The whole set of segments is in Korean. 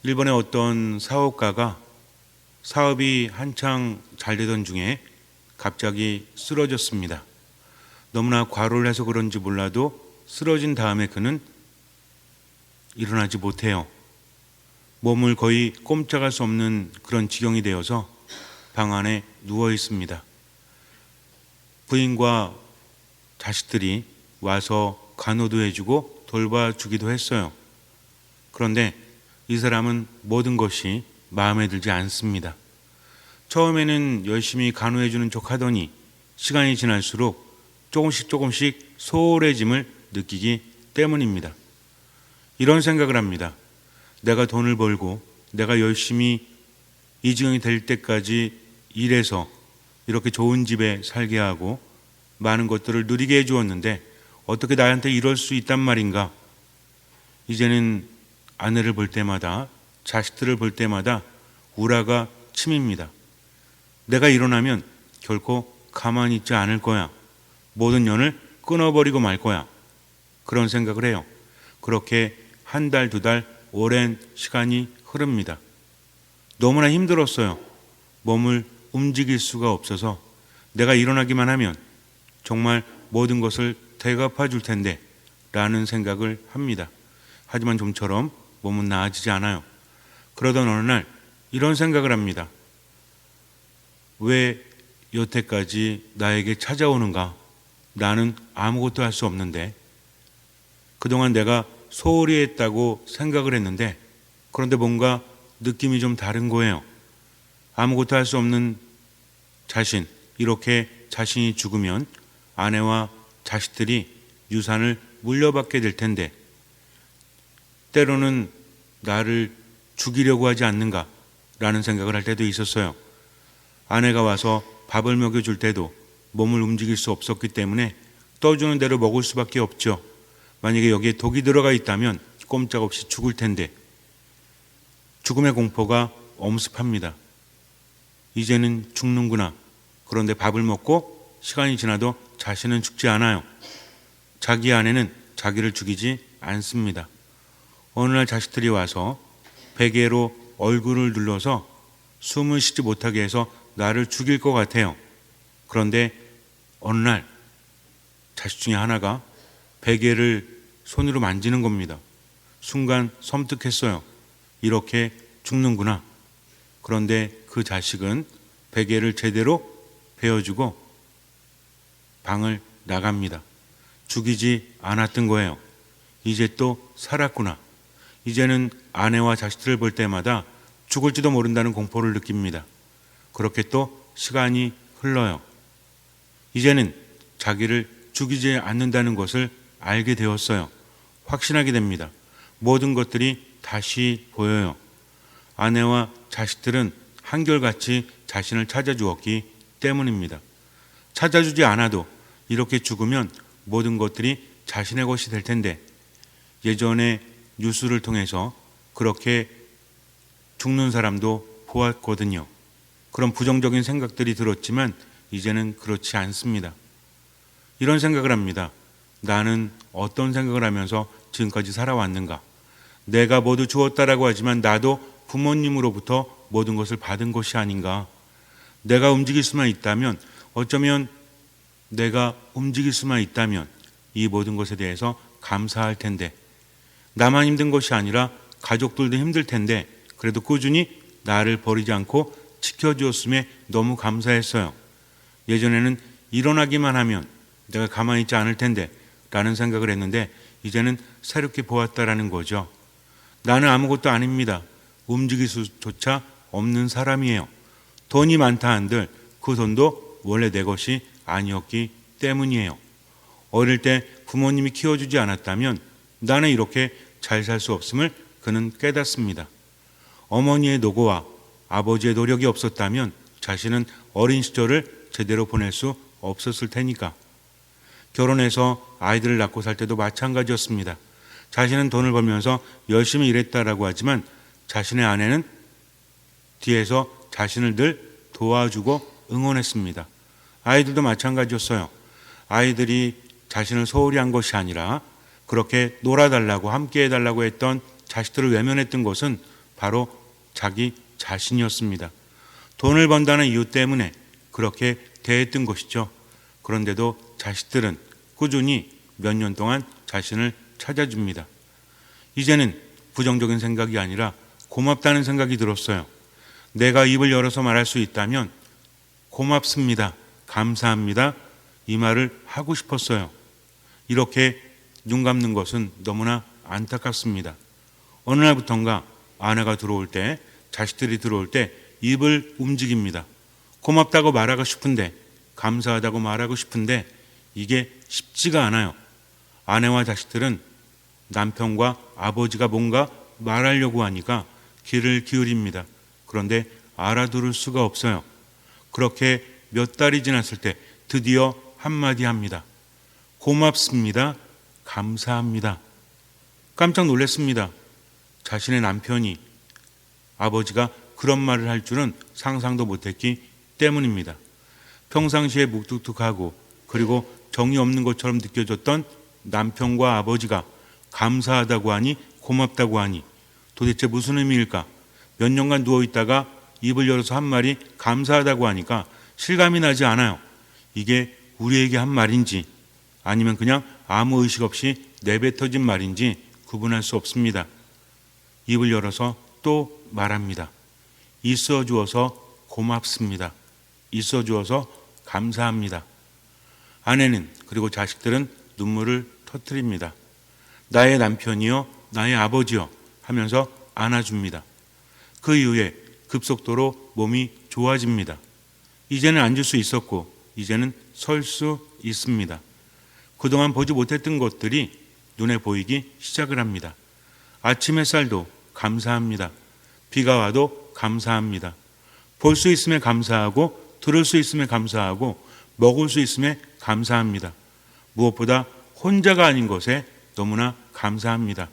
일본의 어떤 사업가가 사업이 한창 잘 되던 중에 갑자기 쓰러졌습니다. 너무나 과로를 해서 그런지 몰라도 쓰러진 다음에 그는 일어나지 못해요. 몸을 거의 꼼짝할 수 없는 그런 지경이 되어서 방 안에 누워 있습니다. 부인과 자식들이 와서 간호도 해주고 돌봐주기도 했어요. 그런데 이 사람은 모든 것이 마음에 들지 않습니다. 처음에는 열심히 간호해주는 척 하더니 시간이 지날수록 조금씩 소홀해짐을 느끼기 때문입니다. 이런 생각을 합니다. 내가 돈을 벌고 내가 열심히 이 지경이 될 때까지 일해서 이렇게 좋은 집에 살게 하고 많은 것들을 누리게 해주었는데 어떻게 나한테 이럴 수 있단 말인가? 이제는 아내를 볼 때마다 자식들을 볼 때마다 우라가 침입니다. 내가 일어나면 결코 가만히 있지 않을 거야. 모든 연을 끊어버리고 말 거야. 그런 생각을 해요. 그렇게 한 달, 두 달, 오랜 시간이 흐릅니다. 너무나 힘들었어요. 몸을 움직일 수가 없어서 내가 일어나기만 하면 정말 모든 것을 대갚아 줄 텐데 라는 생각을 합니다. 하지만 좀처럼 몸은 나아지지 않아요. 그러던 어느 날 이런 생각을 합니다. 왜 여태까지 나에게 찾아오는가? 나는 아무것도 할 수 없는데 그동안 내가 소홀히 했다고 생각을 했는데 그런데 뭔가 느낌이 좀 다른 거예요. 아무것도 할 수 없는 자신, 이렇게 자신이 죽으면 아내와 자식들이 유산을 물려받게 될 텐데 때로는 나를 죽이려고 하지 않는가 라는 생각을 할 때도 있었어요. 아내가 와서 밥을 먹여줄 때도 몸을 움직일 수 없었기 때문에 떠주는 대로 먹을 수밖에 없죠. 만약에 여기에 독이 들어가 있다면 꼼짝없이 죽을 텐데 죽음의 공포가 엄습합니다. 이제는 죽는구나. 그런데 밥을 먹고 시간이 지나도 자신은 죽지 않아요. 자기 아내는 자기를 죽이지 않습니다. 어느 날 자식들이 와서 베개로 얼굴을 눌러서 숨을 쉬지 못하게 해서 나를 죽일 것 같아요. 그런데 어느 날 자식 중에 하나가 베개를 손으로 만지는 겁니다. 순간 섬뜩했어요. 이렇게 죽는구나. 그런데 그 자식은 베개를 제대로 베어주고 방을 나갑니다. 죽이지 않았던 거예요. 이제 또 살았구나. 이제는 아내와 자식들을 볼 때마다 죽을지도 모른다는 공포를 느낍니다. 그렇게 또 시간이 흘러요. 이제는 자기를 죽이지 않는다는 것을 알게 되었어요. 확신하게 됩니다. 모든 것들이 다시 보여요. 아내와 자식들은 한결같이 자신을 찾아주었기 때문입니다. 찾아주지 않아도 이렇게 죽으면 모든 것들이 자신의 것이 될 텐데 예전에 뉴스를 통해서 그렇게 죽는 사람도 보았거든요. 그런 부정적인 생각들이 들었지만 이제는 그렇지 않습니다. 이런 생각을 합니다. 나는 어떤 생각을 하면서 지금까지 살아왔는가? 내가 모두 주었다라고 하지만 나도 부모님으로부터 모든 것을 받은 것이 아닌가? 내가 움직일 수만 있다면 어쩌면 내가 움직일 수만 있다면 이 모든 것에 대해서 감사할 텐데 나만 힘든 것이 아니라 가족들도 힘들 텐데 그래도 꾸준히 나를 버리지 않고 지켜주었음에 너무 감사했어요. 예전에는 일어나기만 하면 내가 가만히 있지 않을 텐데 라는 생각을 했는데 이제는 새롭게 보았다라는 거죠. 나는 아무것도 아닙니다. 움직일 수조차 없는 사람이에요. 돈이 많다 한들 그 돈도 원래 내 것이 아니었기 때문이에요. 어릴 때 부모님이 키워주지 않았다면 나는 이렇게 잘 살 수 없음을 그는 깨닫습니다. 어머니의 노고와 아버지의 노력이 없었다면 자신은 어린 시절을 제대로 보낼 수 없었을 테니까. 결혼해서 아이들을 낳고 살 때도 마찬가지였습니다. 자신은 돈을 벌면서 열심히 일했다라고 하지만 자신의 아내는 뒤에서 자신을 늘 도와주고 응원했습니다. 아이들도 마찬가지였어요. 아이들이 자신을 소홀히 한 것이 아니라 그렇게 놀아달라고 함께 해달라고 했던 자식들을 외면했던 것은 바로 자기 자신이었습니다. 돈을 번다는 이유 때문에 그렇게 대했던 것이죠. 그런데도 자식들은 꾸준히 몇 년 동안 자신을 찾아줍니다. 이제는 부정적인 생각이 아니라 고맙다는 생각이 들었어요. 내가 입을 열어서 말할 수 있다면 고맙습니다, 감사합니다, 이 말을 하고 싶었어요. 이렇게 눈 감는 것은 너무나 안타깝습니다. 어느 날부턴가 아내가 들어올 때, 자식들이 들어올 때 입을 움직입니다. 고맙다고 말하고 싶은데, 감사하다고 말하고 싶은데 이게 쉽지가 않아요. 아내와 자식들은 남편과 아버지가 뭔가 말하려고 하니까 귀를 기울입니다. 그런데 알아들을 수가 없어요. 그렇게 몇 달이 지났을 때 드디어 한마디 합니다. 고맙습니다, 감사합니다. 깜짝 놀랐습니다. 자신의 남편이, 아버지가 그런 말을 할 줄은 상상도 못했기 때문입니다. 평상시에 묵뚝뚝하고 그리고 정이 없는 것처럼 느껴졌던 남편과 아버지가 감사하다고 하니, 고맙다고 하니 도대체 무슨 의미일까? 몇 년간 누워있다가 입을 열어서 한 말이 감사하다고 하니까 실감이 나지 않아요. 이게 우리에게 한 말인지 아니면 그냥 아무 의식 없이 내뱉어진 말인지 구분할 수 없습니다. 입을 열어서 또 말합니다. 있어 주어서 고맙습니다. 있어 주어서 감사합니다. 아내는 그리고 자식들은 눈물을 터뜨립니다. 나의 남편이요, 나의 아버지요 하면서 안아줍니다. 그 이후에 급속도로 몸이 좋아집니다. 이제는 앉을 수 있었고 이제는 설 수 있습니다. 그동안 보지 못했던 것들이 눈에 보이기 시작을 합니다. 아침 햇살도 감사합니다. 비가 와도 감사합니다. 볼 수 있음에 감사하고, 들을 수 있음에 감사하고, 먹을 수 있음에 감사합니다. 무엇보다 혼자가 아닌 것에 너무나 감사합니다.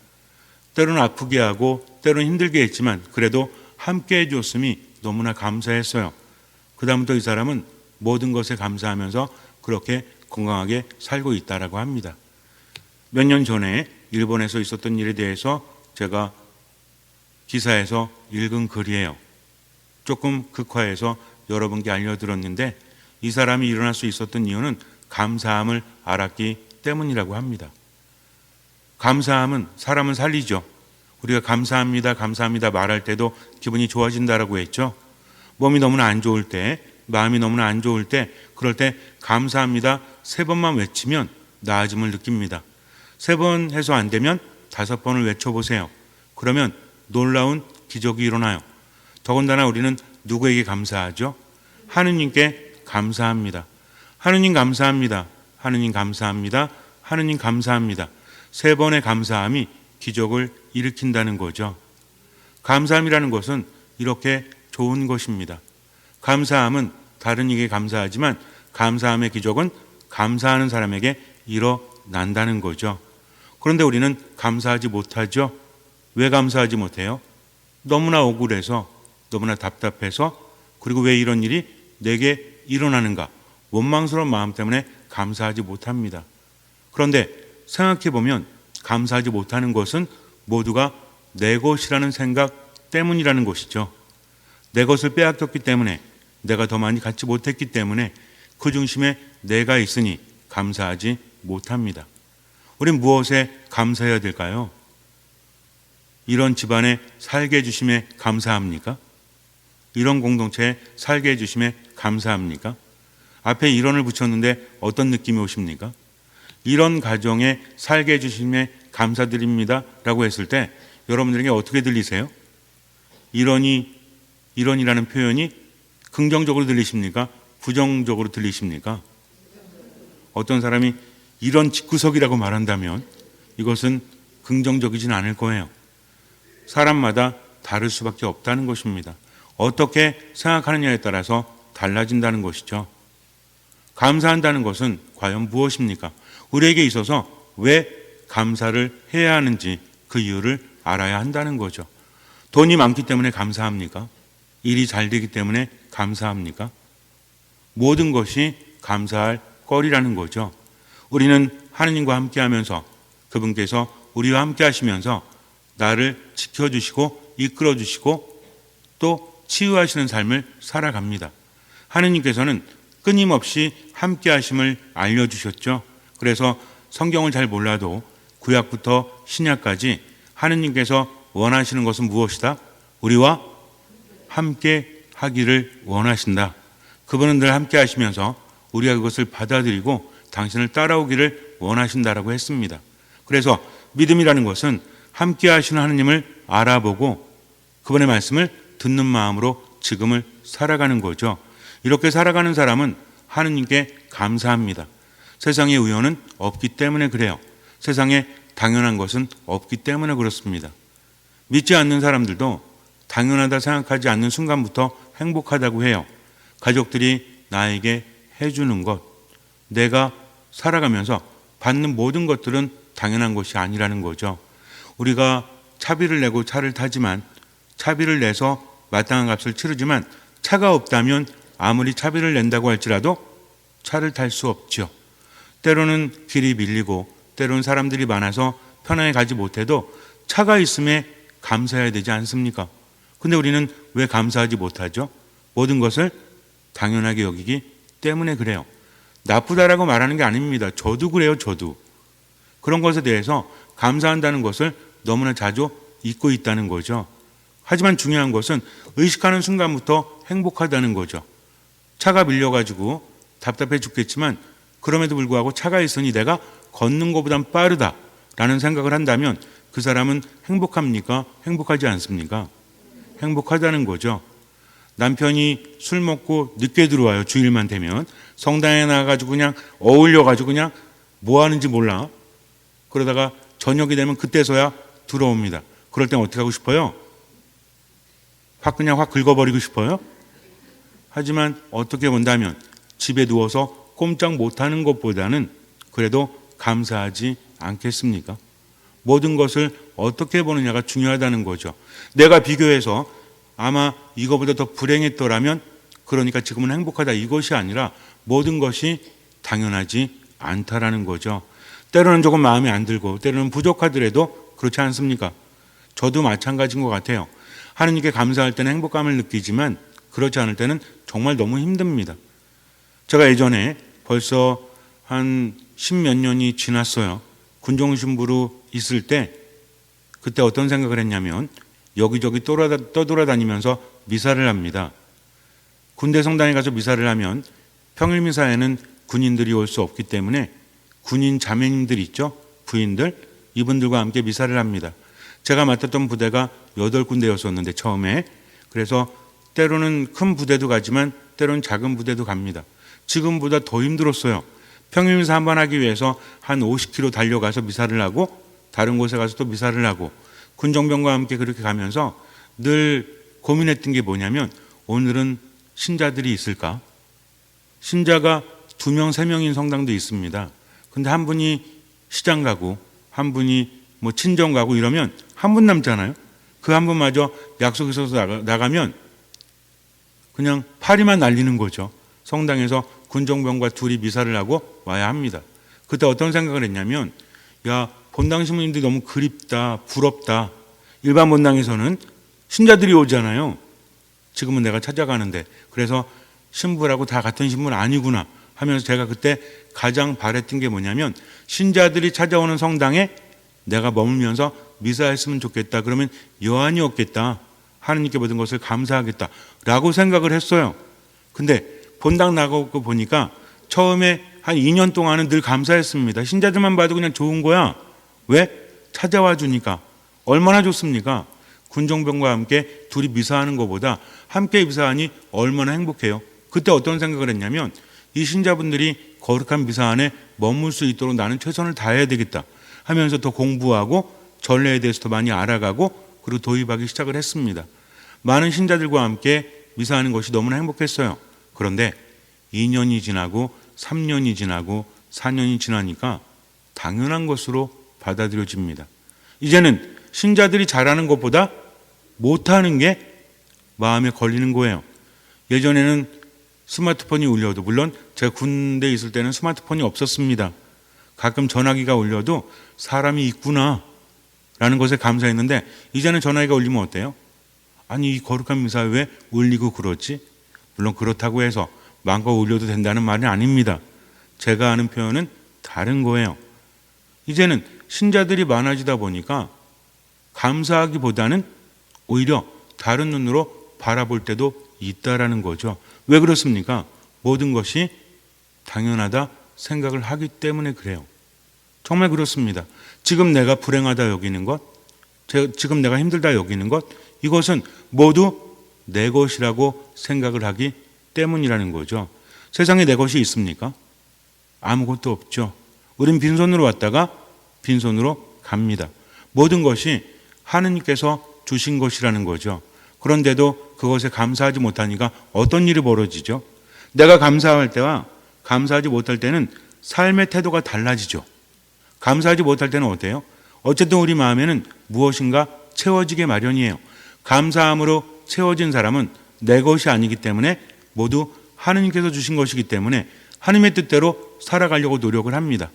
때로는 아프게 하고 때로는 힘들게 했지만 그래도 함께 해줬음이 너무나 감사했어요. 그 다음부터 이 사람은 모든 것에 감사하면서 그렇게 건강하게 살고 있다라고 합니다. 몇 년 전에 일본에서 있었던 일에 대해서 제가 기사에서 읽은 글이에요. 조금 극화해서 여러분께 알려드렸는데 이 사람이 일어날 수 있었던 이유는 감사함을 알았기 때문이라고 합니다. 감사함은 사람을 살리죠. 우리가 감사합니다, 감사합니다 말할 때도 기분이 좋아진다라고 했죠. 몸이 너무나 안 좋을 때, 마음이 너무나 안 좋을 때, 그럴 때 감사합니다 3번만 외치면 나아짐을 느낍니다. 3번 해서 안 되면 5번을 외쳐보세요. 그러면 놀라운 기적이 일어나요. 더군다나 우리는 누구에게 감사하죠? 하느님께 감사합니다. 하느님 감사합니다. 하느님 감사합니다. 하느님 감사합니다. 3번의 감사함이 기적을 일으킨다는 거죠. 감사함이라는 것은 이렇게 좋은 것입니다. 감사함은 다른 이에게 감사하지만 감사함의 기적은 감사하는 사람에게 일어난다는 거죠. 그런데 우리는 감사하지 못하죠. 왜 감사하지 못해요? 너무나 억울해서, 너무나 답답해서, 그리고 왜 이런 일이 내게 일어나는가? 원망스러운 마음 때문에 감사하지 못합니다. 그런데 생각해보면 감사하지 못하는 것은 모두가 내 것이라는 생각 때문이라는 것이죠. 내 것을 빼앗겼기 때문에, 내가 더 많이 갖지 못했기 때문에 그 중심에 내가 있으니 감사하지 못합니다. 우린 무엇에 감사해야 될까요? 이런 집안에 살게 해주심에 감사합니까? 이런 공동체에 살게 해주심에 감사합니까? 앞에 이런을 붙였는데 어떤 느낌이 오십니까? 이런 가정에 살게 해주심에 감사드립니다 라고 했을 때 여러분들에게 어떻게 들리세요? 이런이라는 표현이 긍정적으로 들리십니까? 부정적으로 들리십니까? 어떤 사람이 이런 집구석이라고 말한다면 이것은 긍정적이진 않을 거예요. 사람마다 다를 수밖에 없다는 것입니다. 어떻게 생각하느냐에 따라서 달라진다는 것이죠. 감사한다는 것은 과연 무엇입니까? 우리에게 있어서 왜 감사를 해야 하는지 그 이유를 알아야 한다는 거죠. 돈이 많기 때문에 감사합니까? 일이 잘 되기 때문에 감사합니까? 모든 것이 감사할 거리라는 거죠. 우리는 하느님과 함께 하면서 그분께서 우리와 함께 하시면서 나를 지켜주시고 이끌어 주시고 또 치유하시는 삶을 살아갑니다. 하느님께서는 끊임없이 함께 하심을 알려주셨죠. 그래서 성경을 잘 몰라도 구약부터 신약까지 하느님께서 원하시는 것은 무엇이다? 우리와 함께 하기를 원하신다. 그분은 늘 함께 하시면서 우리가 그것을 받아들이고 당신을 따라오기를 원하신다라고 했습니다. 그래서 믿음이라는 것은 함께 하시는 하느님을 알아보고 그분의 말씀을 듣는 마음으로 지금을 살아가는 거죠. 이렇게 살아가는 사람은 하느님께 감사합니다. 세상에 우연은 없기 때문에 그래요. 세상에 당연한 것은 없기 때문에 그렇습니다. 믿지 않는 사람들도 당연하다 생각하지 않는 순간부터 행복하다고 해요. 가족들이 나에게 해주는 것, 내가 살아가면서 받는 모든 것들은 당연한 것이 아니라는 거죠. 우리가 차비를 내고 차를 타지만 차비를 내서 마땅한 값을 치르지만 차가 없다면 아무리 차비를 낸다고 할지라도 차를 탈 수 없죠. 때로는 길이 밀리고 때로는 사람들이 많아서 편하게 가지 못해도 차가 있음에 감사해야 되지 않습니까? 근데 우리는 왜 감사하지 못하죠? 모든 것을 당연하게 여기기 때문에 그래요. 나쁘다라고 말하는 게 아닙니다. 저도 그래요, 저도. 그런 것에 대해서 감사한다는 것을 너무나 자주 잊고 있다는 거죠. 하지만 중요한 것은 의식하는 순간부터 행복하다는 거죠. 차가 밀려가지고 답답해 죽겠지만 그럼에도 불구하고 차가 있으니 내가 걷는 것보단 빠르다라는 생각을 한다면 그 사람은 행복합니까? 행복하지 않습니까? 행복하다는 거죠. 남편이 술 먹고 늦게 들어와요. 주일만 되면. 성당에 나가가지고 그냥 어울려가지고 그냥 뭐 하는지 몰라. 그러다가 저녁이 되면 그때서야 들어옵니다. 그럴 땐 어떻게 하고 싶어요? 그냥 확 긁어버리고 싶어요? 하지만 어떻게 본다면 집에 누워서 꼼짝 못하는 것보다는 그래도 감사하지 않겠습니까? 모든 것을 어떻게 보느냐가 중요하다는 거죠. 내가 비교해서 아마 이거보다 더 불행했더라면 그러니까 지금은 행복하다 이것이 아니라 모든 것이 당연하지 않다라는 거죠. 때로는 조금 마음에 안 들고 때로는 부족하더라도 그렇지 않습니까? 저도 마찬가지인 것 같아요. 하느님께 감사할 때는 행복감을 느끼지만 그렇지 않을 때는 정말 너무 힘듭니다. 제가 예전에 벌써 한 10몇 년이 지났어요. 군종신부로 있을 때 그때 어떤 생각을 했냐면 여기저기 떠돌아다니면서 미사를 합니다. 군대 성당에 가서 미사를 하면 평일 미사에는 군인들이 올 수 없기 때문에 군인 자매님들 있죠? 부인들, 이분들과 함께 미사를 합니다. 제가 맡았던 부대가 8군데였었는데 처음에 그래서 때로는 큰 부대도 가지만 때로는 작은 부대도 갑니다. 지금보다 더 힘들었어요. 평일 미사 한 번 하기 위해서 한 50km 달려가서 미사를 하고 다른 곳에 가서 또 미사를 하고 군정병과 함께 그렇게 가면서 늘 고민했던 게 뭐냐면 오늘은 신자들이 있을까? 신자가 2명, 3명인 성당도 있습니다. 근데 한 분이 시장 가고 한 분이 뭐 친정 가고 이러면 한 분 남잖아요. 그 한 분마저 약속 있어서 나가면 그냥 파리만 날리는 거죠. 성당에서 군정병과 둘이 미사를 하고 와야 합니다. 그때 어떤 생각을 했냐면 야, 본당 신부님들이 너무 그립다, 부럽다. 일반 본당에서는 신자들이 오잖아요. 지금은 내가 찾아가는데 그래서 신부라고 다 같은 신부는 아니구나 하면서 제가 그때 가장 바랬던 게 뭐냐면 신자들이 찾아오는 성당에 내가 머물면서 미사했으면 좋겠다. 그러면 여한이 없겠다. 하느님께 모든 것을 감사하겠다라고 생각을 했어요. 근데 본당 나가고 보니까 처음에 한 2년 동안은 늘 감사했습니다. 신자들만 봐도 그냥 좋은 거야. 왜? 찾아와 주니까. 얼마나 좋습니까? 군정병과 함께 둘이 미사하는 것보다 함께 미사하니 얼마나 행복해요. 그때 어떤 생각을 했냐면 이 신자분들이 거룩한 미사 안에 머물 수 있도록 나는 최선을 다해야 되겠다 하면서 더 공부하고 전례에 대해서 더 많이 알아가고 그리고 도입하기 시작을 했습니다. 많은 신자들과 함께 미사하는 것이 너무나 행복했어요. 그런데 2년이 지나고 3년이 지나고 4년이 지나니까 당연한 것으로 받아들여집니다. 이제는 신자들이 잘하는 것보다 못하는 게 마음에 걸리는 거예요. 예전에는 스마트폰이 울려도 물론 제가 군대에 있을 때는 스마트폰이 없었습니다. 가끔 전화기가 울려도 사람이 있구나 라는 것에 감사했는데 이제는 전화기가 울리면 어때요? 아니 이 거룩한 미사에 왜 울리고 그러지? 물론 그렇다고 해서 마음껏 울려도 된다는 말은 아닙니다. 제가 아는 표현은 다른 거예요. 이제는 신자들이 많아지다 보니까 감사하기보다는 오히려 다른 눈으로 바라볼 때도 있다라는 거죠. 왜 그렇습니까? 모든 것이 당연하다 생각을 하기 때문에 그래요. 정말 그렇습니다. 지금 내가 불행하다 여기는 것, 지금 내가 힘들다 여기는 것, 이것은 모두 내 것이라고 생각을 하기 때문이라는 거죠. 세상에 내 것이 있습니까? 아무것도 없죠. 우린 빈손으로 왔다가 빈손으로 갑니다. 모든 것이 하느님께서 주신 것이라는 거죠. 그런데도 그것에 감사하지 못하니까 어떤 일이 벌어지죠? 내가 감사할 때와 감사하지 못할 때는 삶의 태도가 달라지죠. 감사하지 못할 때는 어때요? 어쨌든 우리 마음에는 무엇인가 채워지게 마련이에요. 감사함으로 채워진 사람은 내 것이 아니기 때문에 모두 하느님께서 주신 것이기 때문에 하느님의 뜻대로 살아가려고 노력을 합니다.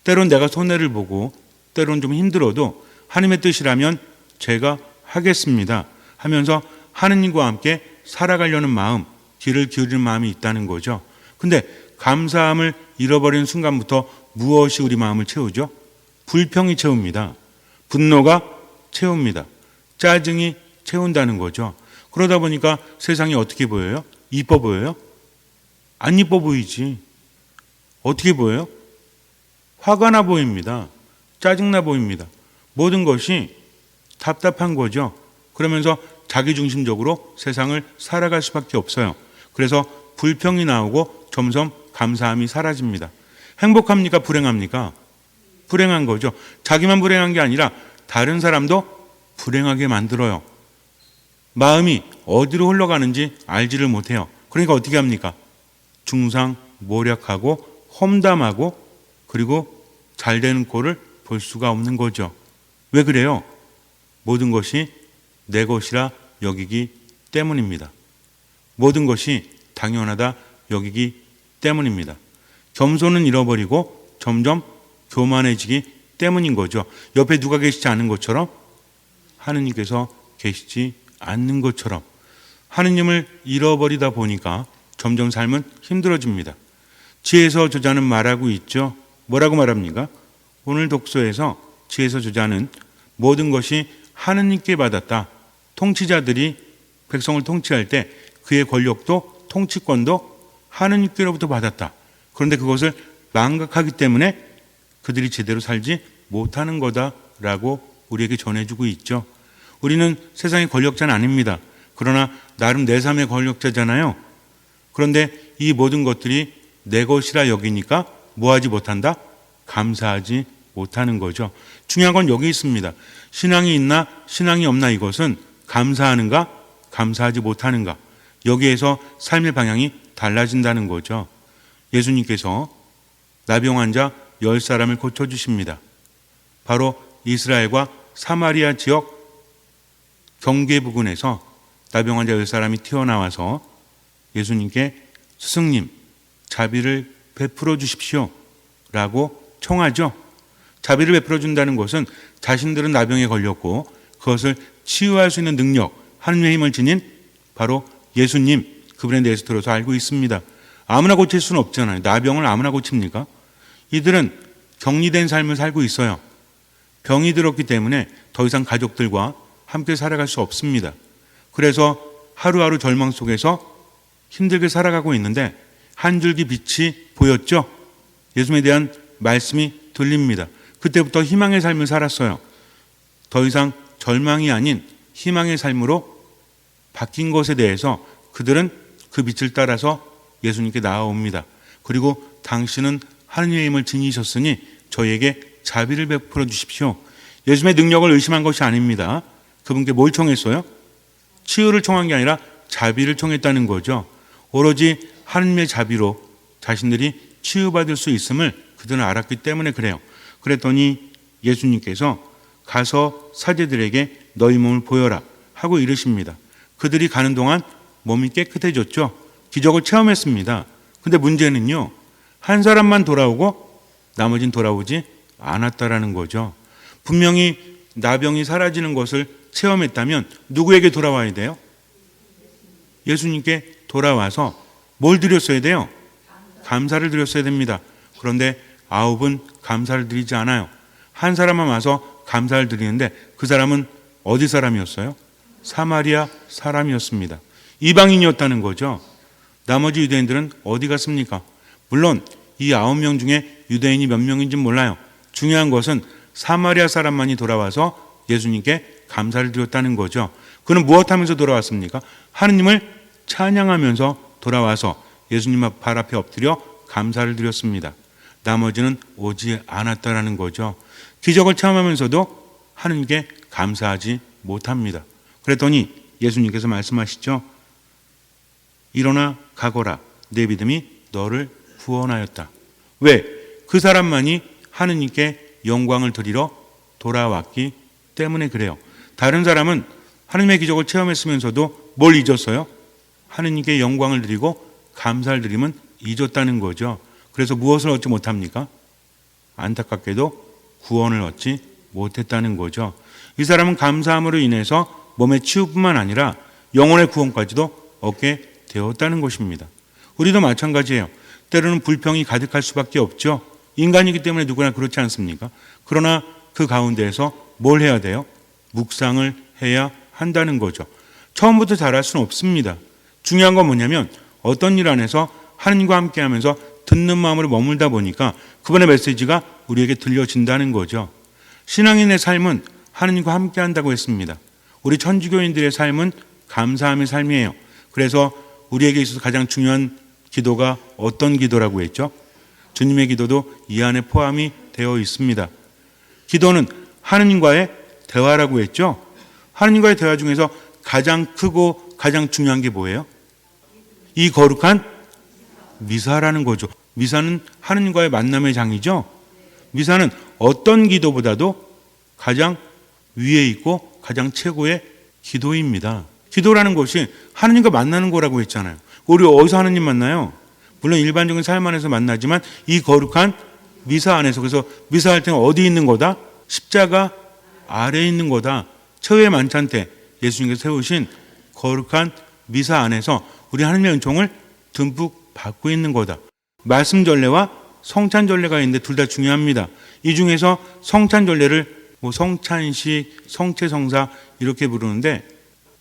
때론 내가 손해를 보고 때론 좀 힘들어도 하느님의 뜻이라면 제가 하겠습니다 하면서 하느님과 함께 살아가려는 마음, 귀를 기울이는 마음이 있다는 거죠. 근데 감사함을 잃어버리는 순간부터 무엇이 우리 마음을 채우죠? 불평이 채웁니다. 분노가 채웁니다. 짜증이 채운다는 거죠. 그러다 보니까 세상이 어떻게 보여요? 이뻐 보여요? 안 이뻐 보이지. 어떻게 보여요? 화가 나 보입니다. 짜증나 보입니다. 모든 것이 답답한 거죠. 그러면서 자기중심적으로 세상을 살아갈 수밖에 없어요. 그래서 불평이 나오고 점점 감사함이 사라집니다. 행복합니까? 불행합니까? 불행한 거죠. 자기만 불행한 게 아니라 다른 사람도 불행하게 만들어요. 마음이 어디로 흘러가는지 알지를 못해요. 그러니까 어떻게 합니까? 중상모략하고 험담하고 그리고 잘 되는 꼴을 볼 수가 없는 거죠. 왜 그래요? 모든 것이 내 것이라 여기기 때문입니다. 모든 것이 당연하다 여기기 때문입니다. 겸손은 잃어버리고 점점 교만해지기 때문인 거죠. 옆에 누가 계시지 않은 것처럼 하느님께서 계시지 않는 것처럼 하느님을 잃어버리다 보니까 점점 삶은 힘들어집니다. 지혜서 저자는 말하고 있죠. 뭐라고 말합니까? 오늘 독서에서 지혜서 저자는 모든 것이 하느님께 받았다. 통치자들이 백성을 통치할 때 그의 권력도 통치권도 하느님께로부터 받았다. 그런데 그것을 망각하기 때문에 그들이 제대로 살지 못하는 거다라고 우리에게 전해주고 있죠. 우리는 세상의 권력자는 아닙니다. 그러나 나름 내 삶의 권력자잖아요. 그런데 이 모든 것들이 내 것이라 여기니까 뭐하지 못한다? 감사하지 못하는 거죠. 중요한 건 여기 있습니다. 신앙이 있나 신앙이 없나 이것은 감사하는가 감사하지 못하는가 여기에서 삶의 방향이 달라진다는 거죠. 예수님께서 나병 환자 10사람을 고쳐주십니다. 바로 이스라엘과 사마리아 지역 경계 부근에서 나병 환자 10사람이 튀어나와서 예수님께 스승님 자비를 베풀어 주십시오 라고 청하죠. 자비를 베풀어 준다는 것은 자신들은 나병에 걸렸고 그것을 치유할 수 있는 능력, 하느님의 힘을 지닌 바로 예수님, 그분에 대해서 들어서 알고 있습니다. 아무나 고칠 수는 없잖아요. 나병을 아무나 고칩니까? 이들은 격리된 삶을 살고 있어요. 병이 들었기 때문에 더 이상 가족들과 함께 살아갈 수 없습니다. 그래서 하루하루 절망 속에서 힘들게 살아가고 있는데 한 줄기 빛이 보였죠. 예수님에 대한 말씀이 들립니다. 그때부터 희망의 삶을 살았어요. 더 이상 절망이 아닌 희망의 삶으로 바뀐 것에 대해서 그들은 그 빛을 따라서 예수님께 나아옵니다. 그리고 당신은 하느님의 힘을 지니셨으니 저희에게 자비를 베풀어 주십시오. 예수님의 능력을 의심한 것이 아닙니다. 그분께 뭘 청했어요? 치유를 청한 게 아니라 자비를 청했다는 거죠. 오로지 하느님의 자비로 자신들이 치유받을 수 있음을 그들은 알았기 때문에 그래요. 그랬더니 예수님께서 가서 사제들에게 너희 몸을 보여라 하고 이르십니다. 그들이 가는 동안 몸이 깨끗해졌죠. 기적을 체험했습니다. 근데 문제는요, 한 사람만 돌아오고 나머진 돌아오지 않았다라는 거죠. 분명히 나병이 사라지는 것을 체험했다면 누구에게 돌아와야 돼요? 예수님께 돌아와서 뭘 드렸어야 돼요? 감사를 드렸어야 됩니다. 그런데 9은 감사를 드리지 않아요. 한 사람만 와서 감사를 드리는데 그 사람은 어디 사람이었어요? 사마리아 사람이었습니다. 이방인이었다는 거죠. 나머지 유대인들은 어디 갔습니까? 물론 이 9명 중에 유대인이 몇 명인지는 몰라요. 중요한 것은 사마리아 사람만이 돌아와서 예수님께 감사를 드렸다는 거죠. 그는 무엇하면서 돌아왔습니까? 하느님을 찬양하면서 돌아와서 예수님 발 앞에 엎드려 감사를 드렸습니다. 나머지는 오지 않았다라는 거죠. 기적을 체험하면서도 하느님께 감사하지 못합니다. 그랬더니 예수님께서 말씀하시죠. 일어나 가거라. 내 믿음이 너를 구원하였다. 왜? 그 사람만이 하느님께 영광을 드리러 돌아왔기 때문에 그래요. 다른 사람은 하느님의 기적을 체험했으면서도 뭘 잊었어요? 하느님께 영광을 드리고 감사를 드리면 잊었다는 거죠. 그래서 무엇을 얻지 못합니까? 안타깝게도 구원을 얻지 못했다는 거죠. 이 사람은 감사함으로 인해서 몸의 치유뿐만 아니라 영혼의 구원까지도 얻게 되었다는 것입니다. 우리도 마찬가지예요. 때로는 불평이 가득할 수밖에 없죠. 인간이기 때문에 누구나 그렇지 않습니까? 그러나 그 가운데에서 뭘 해야 돼요? 묵상을 해야 한다는 거죠. 처음부터 잘할 수는 없습니다. 중요한 건 뭐냐면 어떤 일 안에서 하느님과 함께하면서 듣는 마음으로 머물다 보니까 그분의 메시지가 우리에게 들려진다는 거죠. 신앙인의 삶은 하느님과 함께한다고 했습니다. 우리 천주교인들의 삶은 감사함의 삶이에요. 그래서 우리에게 있어서 가장 중요한 기도가 어떤 기도라고 했죠? 주님의 기도도 이 안에 포함이 되어 있습니다. 기도는 하느님과의 대화라고 했죠? 하느님과의 대화 중에서 가장 크고 가장 중요한 게 뭐예요? 이 거룩한 미사라는 거죠. 미사는 하느님과의 만남의 장이죠. 미사는 어떤 기도보다도 가장 위에 있고 가장 최고의 기도입니다. 기도라는 것이 하느님과 만나는 거라고 했잖아요. 우리 어디서 하느님 만나요? 물론 일반적인 삶 안에서 만나지만 이 거룩한 미사 안에서. 그래서 미사할 때는 어디 있는 거다? 십자가 아래에 있는 거다. 최후의 만찬 때 예수님께서 세우신 거룩한 미사 안에서 우리 하느님의 은총을 듬뿍 받고 있는 거다. 말씀 전례와 성찬 전례가 있는데 둘 다 중요합니다. 이 중에서 성찬 전례를 성찬식, 성체성사 이렇게 부르는데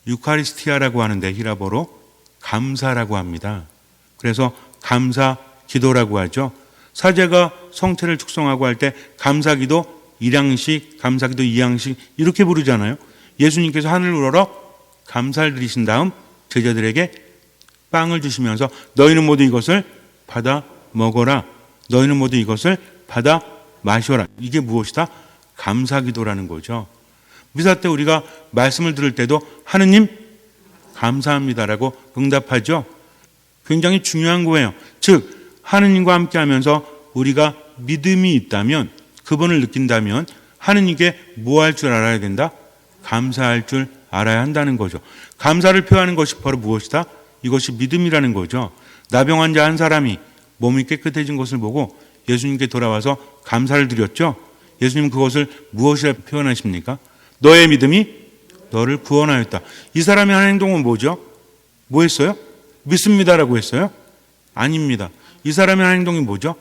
유카리스티아라고 하는데 히라보로 감사라고 합니다. 그래서 감사 기도라고 하죠. 사제가 성체를 축성하고 할 때 감사기도 1양식, 감사기도 2양식 이렇게 부르잖아요. 예수님께서 하늘을 우러러 감사를 드리신 다음 제자들에게 빵을 주시면서 너희는 모두 이것을 받아 먹어라. 너희는 모두 이것을 받아 마셔라. 이게 무엇이다? 감사기도라는 거죠. 미사 때 우리가 말씀을 들을 때도 하느님 감사합니다라고 응답하죠. 굉장히 중요한 거예요. 즉 하느님과 함께하면서 우리가 믿음이 있다면, 그분을 느낀다면 하느님께 뭐 할 줄 알아야 된다? 감사할 줄 알아야 한다는 거죠. 감사를 표하는 것이 바로 무엇이다? 이것이 믿음이라는 거죠. 나병 환자 한 사람이 몸이 깨끗해진 것을 보고 예수님께 돌아와서 감사를 드렸죠. 예수님 그것을 무엇이라 표현하십니까? 너의 믿음이 너를 구원하였다. 이 사람의 한 행동은 뭐죠? 뭐 했어요? 믿습니다라고 했어요? 아닙니다. 이 사람의 한 행동이 뭐죠?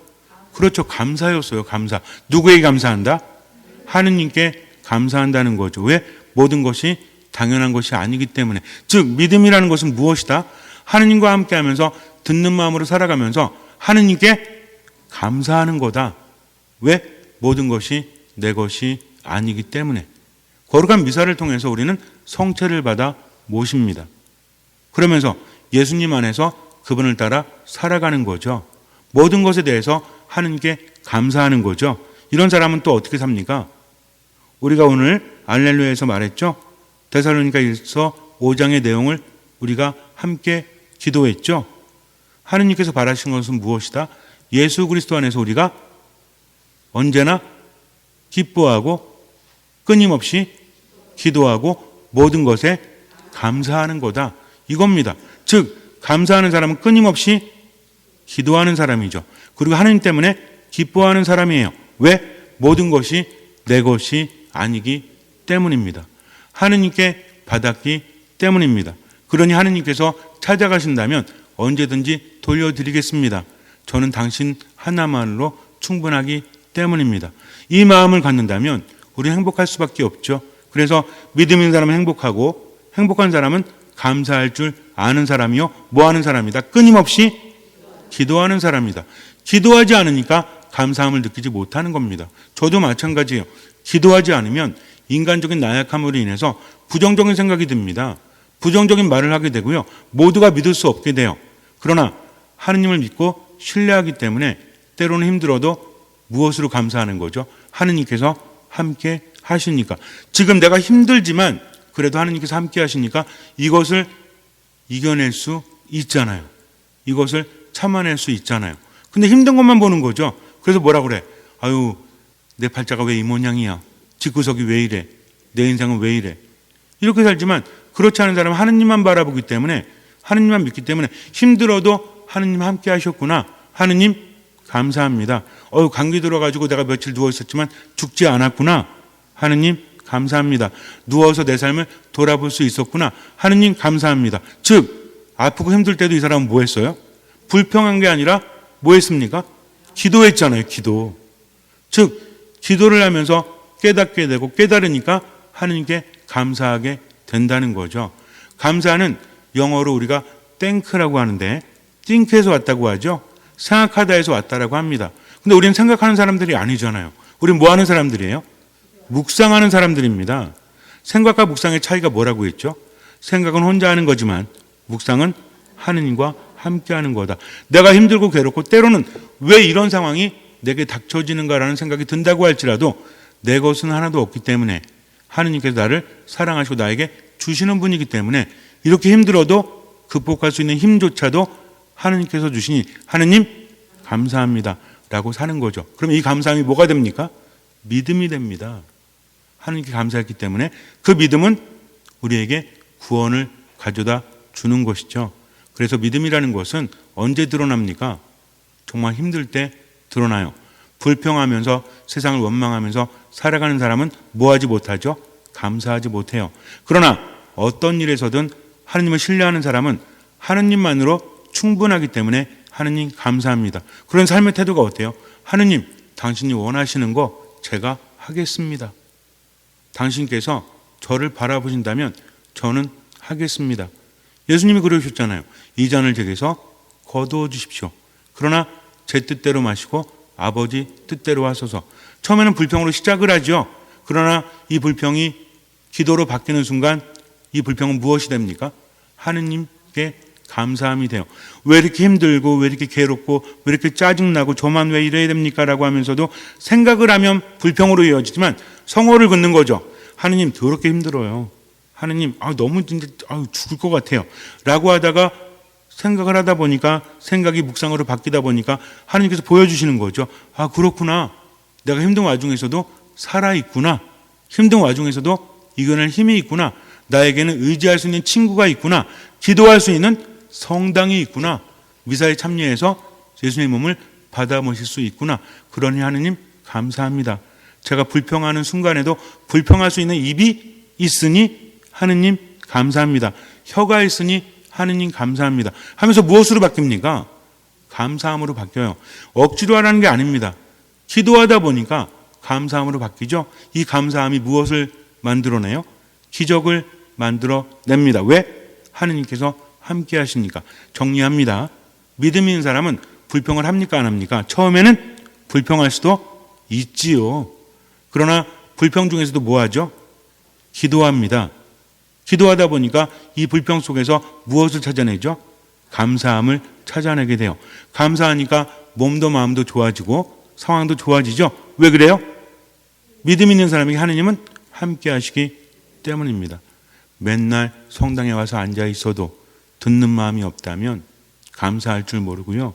그렇죠. 감사였어요. 감사. 누구에게 감사한다? 하느님께 감사한다는 거죠. 왜? 모든 것이 당연한 것이 아니기 때문에. 즉 믿음이라는 것은 무엇이다? 하느님과 함께하면서 듣는 마음으로 살아가면서 하느님께 감사하는 거다. 왜? 모든 것이 내 것이 아니기 때문에. 거룩한 미사를 통해서 우리는 성체를 받아 모십니다. 그러면서 예수님 안에서 그분을 따라 살아가는 거죠. 모든 것에 대해서 하느님께 감사하는 거죠. 이런 사람은 또 어떻게 삽니까? 우리가 오늘 알렐루야에서 말했죠. 데살로니가일서 5장의 내용을 우리가 함께 기도했죠. 하느님께서 바라신 것은 무엇이다? 예수 그리스도 안에서 우리가 언제나 기뻐하고 끊임없이 기도하고 모든 것에 감사하는 거다. 이겁니다. 즉 감사하는 사람은 끊임없이 기도하는 사람이죠. 그리고 하느님 때문에 기뻐하는 사람이에요. 왜? 모든 것이 내 것이 아니기 때문입니다. 하느님께 받았기 때문입니다. 그러니 하느님께서 찾아가신다면 언제든지 돌려드리겠습니다. 저는 당신 하나만으로 충분하기 때문입니다. 이 마음을 갖는다면 우리는 행복할 수밖에 없죠. 그래서 믿음 있는 사람은 행복하고 행복한 사람은 감사할 줄 아는 사람이요. 뭐 하는 사람이다? 끊임없이 기도하는 사람이다. 기도하지 않으니까 감사함을 느끼지 못하는 겁니다. 저도 마찬가지예요. 기도하지 않으면 인간적인 나약함으로 인해서 부정적인 생각이 듭니다. 부정적인 말을 하게 되고요. 모두가 믿을 수 없게 돼요. 그러나 하느님을 믿고 신뢰하기 때문에 때로는 힘들어도 무엇으로 감사하는 거죠? 하느님께서 함께 하시니까. 지금 내가 힘들지만 그래도 하느님께서 함께 하시니까 이것을 이겨낼 수 있잖아요. 이것을 참아낼 수 있잖아요. 근데 힘든 것만 보는 거죠. 그래서 뭐라 그래? 아유, 내 팔자가 왜 이 모양이야? 집구석이 왜 이래? 내 인생은 왜 이래? 이렇게 살지만 그렇지 않은 사람은 하느님만 바라보기 때문에, 하느님만 믿기 때문에 힘들어도 하느님 함께 하셨구나. 하느님 감사합니다. 감기 들어가지고 내가 며칠 누워 있었지만 죽지 않았구나. 하느님 감사합니다. 누워서 내 삶을 돌아볼 수 있었구나. 하느님 감사합니다. 즉 아프고 힘들 때도 이 사람은 뭐 했어요? 불평한 게 아니라 뭐 했습니까? 기도했잖아요. 기도. 즉 기도를 하면서 깨닫게 되고 깨달으니까 하느님께 감사하게 된다는 거죠. 감사는 영어로 우리가 thank라고 하는데 think에서 왔다고 하죠. 생각하다에서 왔다라고 합니다. 근데 우리는 생각하는 사람들이 아니잖아요. 우리는 뭐 하는 사람들이에요? 묵상하는 사람들입니다. 생각과 묵상의 차이가 뭐라고 했죠? 생각은 혼자 하는 거지만 묵상은 하느님과 함께 하는 거다. 내가 힘들고 괴롭고 때로는 왜 이런 상황이 내게 닥쳐지는가라는 생각이 든다고 할지라도 내 것은 하나도 없기 때문에 하느님께서 나를 사랑하시고 나에게 주시는 분이기 때문에 이렇게 힘들어도 극복할 수 있는 힘조차도 하느님께서 주시니 하느님 감사합니다 라고 사는 거죠. 그럼 이 감사함이 뭐가 됩니까? 믿음이 됩니다. 하느님께 감사했기 때문에 그 믿음은 우리에게 구원을 가져다 주는 것이죠. 그래서 믿음이라는 것은 언제 드러납니까? 정말 힘들 때 드러나요. 불평하면서 세상을 원망하면서 살아가는 사람은 뭐하지 못하죠? 감사하지 못해요. 그러나 어떤 일에서든 하느님을 신뢰하는 사람은 하느님만으로 충분하기 때문에 하느님 감사합니다. 그런 삶의 태도가 어때요? 하느님, 당신이 원하시는 거 제가 하겠습니다. 당신께서 저를 바라보신다면 저는 하겠습니다. 예수님이 그러셨잖아요. 이 잔을 제게서 거두어 주십시오. 그러나 제 뜻대로 마시고 아버지 뜻대로 하소서. 처음에는 불평으로 시작을 하죠. 그러나 이 불평이 기도로 바뀌는 순간 이 불평은 무엇이 됩니까? 하느님께 감사함이 돼요. 왜 이렇게 힘들고 왜 이렇게 괴롭고 왜 이렇게 짜증나고 저만 왜 이래야 됩니까? 라고 하면서도 생각을 하면 불평으로 이어지지만 성호를 긋는 거죠. 하느님 더럽게 힘들어요. 하느님 너무 진짜 죽을 것 같아요. 라고 하다가 생각을 하다 보니까 생각이 묵상으로 바뀌다 보니까 하느님께서 보여주시는 거죠. 그렇구나. 내가 힘든 와중에서도 살아있구나. 힘든 와중에서도 이겨낼 힘이 있구나. 나에게는 의지할 수 있는 친구가 있구나. 기도할 수 있는 성당이 있구나. 미사에 참여해서 예수님의 몸을 받아 모실 수 있구나. 그러니 하느님 감사합니다. 제가 불평하는 순간에도 불평할 수 있는 입이 있으니 하느님 감사합니다. 혀가 있으니 하느님 감사합니다. 하면서 무엇으로 바뀝니까? 감사함으로 바뀌어요. 억지로 하라는 게 아닙니다. 기도하다 보니까 감사함으로 바뀌죠. 이 감사함이 무엇을 만들어내요? 기적을 만들어냅니다. 왜? 하느님께서 함께 하시니까. 정리합니다. 믿음 있는 사람은 불평을 합니까? 안 합니까? 처음에는 불평할 수도 있지요. 그러나 불평 중에서도 뭐 하죠? 기도합니다. 기도하다 보니까 이 불평 속에서 무엇을 찾아내죠? 감사함을 찾아내게 돼요. 감사하니까 몸도 마음도 좋아지고 상황도 좋아지죠. 왜 그래요? 믿음 있는 사람에게 하느님은 함께 하시기 때문입니다. 맨날 성당에 와서 앉아 있어도 듣는 마음이 없다면 감사할 줄 모르고요.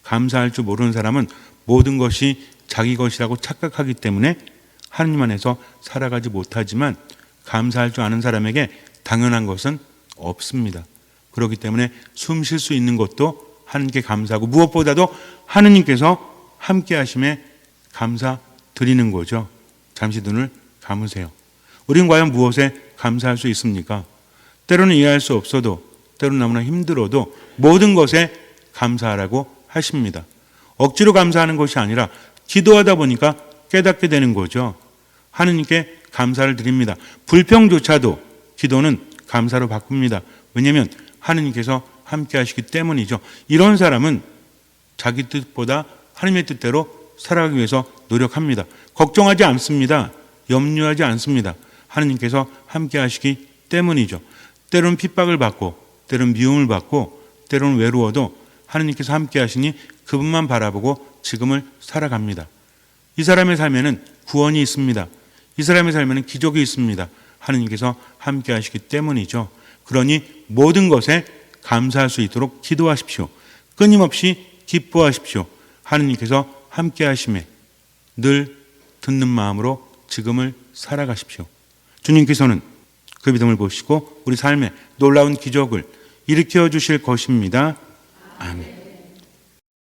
감사할 줄 모르는 사람은 모든 것이 자기 것이라고 착각하기 때문에 하느님 안에서 살아가지 못하지만 감사할 줄 아는 사람에게 당연한 것은 없습니다. 그렇기 때문에 숨 쉴 수 있는 것도 하느님께 감사하고 무엇보다도 하느님께서 함께 하심에 감사드리는 거죠. 잠시 눈을 감으세요. 우린 과연 무엇에 감사할 수 있습니까? 때로는 이해할 수 없어도 때로는 너무나 힘들어도 모든 것에 감사하라고 하십니다. 억지로 감사하는 것이 아니라 기도하다 보니까 깨닫게 되는 거죠. 하느님께 감사를 드립니다. 불평조차도 기도는 감사로 바꿉니다. 왜냐하면 하느님께서 함께 하시기 때문이죠. 이런 사람은 자기 뜻보다 하느님의 뜻대로 살아가기 위해서 노력합니다. 걱정하지 않습니다. 염려하지 않습니다. 하느님께서 함께 하시기 때문이죠. 때로는 핍박을 받고 때로는 미움을 받고 때로는 외로워도 하느님께서 함께 하시니 그분만 바라보고 지금을 살아갑니다. 이 사람의 삶에는 구원이 있습니다. 이 사람의 삶에는 기적이 있습니다. 하느님께서 함께 하시기 때문이죠. 그러니 모든 것에 감사할 수 있도록 기도하십시오. 끊임없이 기뻐하십시오. 하느님께서 함께 하심에 늘 듣는 마음으로 지금을 살아가십시오. 주님께서는 그 믿음을 보시고 우리 삶에 놀라운 기적을 일으켜 주실 것입니다. 아멘.